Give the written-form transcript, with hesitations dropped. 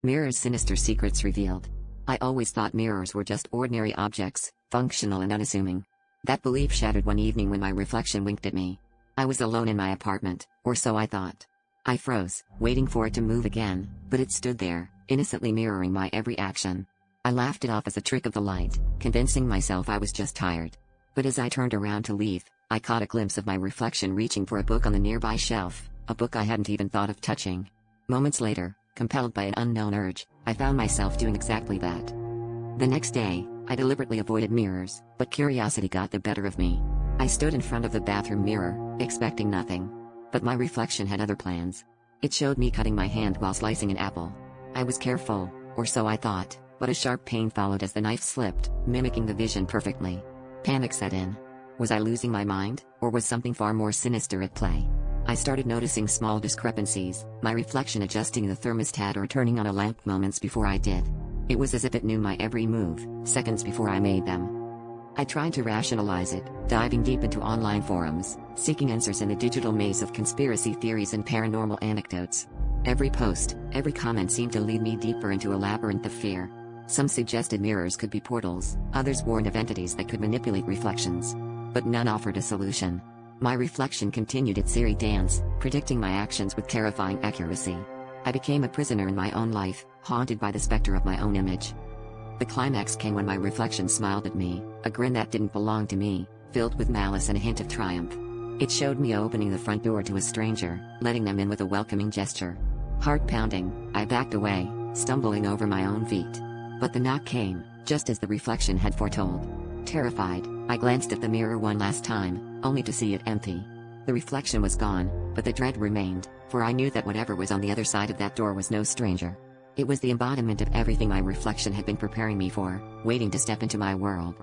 Mirrors' sinister secrets revealed. I always thought mirrors were just ordinary objects, functional and unassuming. That belief shattered one evening when my reflection winked at me. I was alone in my apartment, or so I thought. I froze, waiting for it to move again, but it stood there, innocently mirroring my every action. I laughed it off as a trick of the light, convincing myself I was just tired. But as I turned around to leave, I caught a glimpse of my reflection reaching for a book on the nearby shelf, a book I hadn't even thought of touching. Moments later, compelled by an unknown urge, I found myself doing exactly that. The next day, I deliberately avoided mirrors, but curiosity got the better of me. I stood in front of the bathroom mirror, expecting nothing. But my reflection had other plans. It showed me cutting my hand while slicing an apple. I was careful, or so I thought, but a sharp pain followed as the knife slipped, mimicking the vision perfectly. Panic set in. Was I losing my mind, or was something far more sinister at play? I started noticing small discrepancies, my reflection adjusting the thermostat or turning on a lamp moments before I did. It was as if it knew my every move, seconds before I made them. I tried to rationalize it, diving deep into online forums, seeking answers in the digital maze of conspiracy theories and paranormal anecdotes. Every post, every comment seemed to lead me deeper into a labyrinth of fear. Some suggested mirrors could be portals, others warned of entities that could manipulate reflections. But none offered a solution. My reflection continued its eerie dance, predicting my actions with terrifying accuracy. I became a prisoner in my own life, haunted by the specter of my own image. The climax came when my reflection smiled at me, a grin that didn't belong to me, filled with malice and a hint of triumph. It showed me opening the front door to a stranger, letting them in with a welcoming gesture. Heart pounding, I backed away, stumbling over my own feet. But the knock came, just as the reflection had foretold. Terrified, I glanced at the mirror one last time, only to see it empty. The reflection was gone, but the dread remained, for I knew that whatever was on the other side of that door was no stranger. It was the embodiment of everything my reflection had been preparing me for, waiting to step into my world.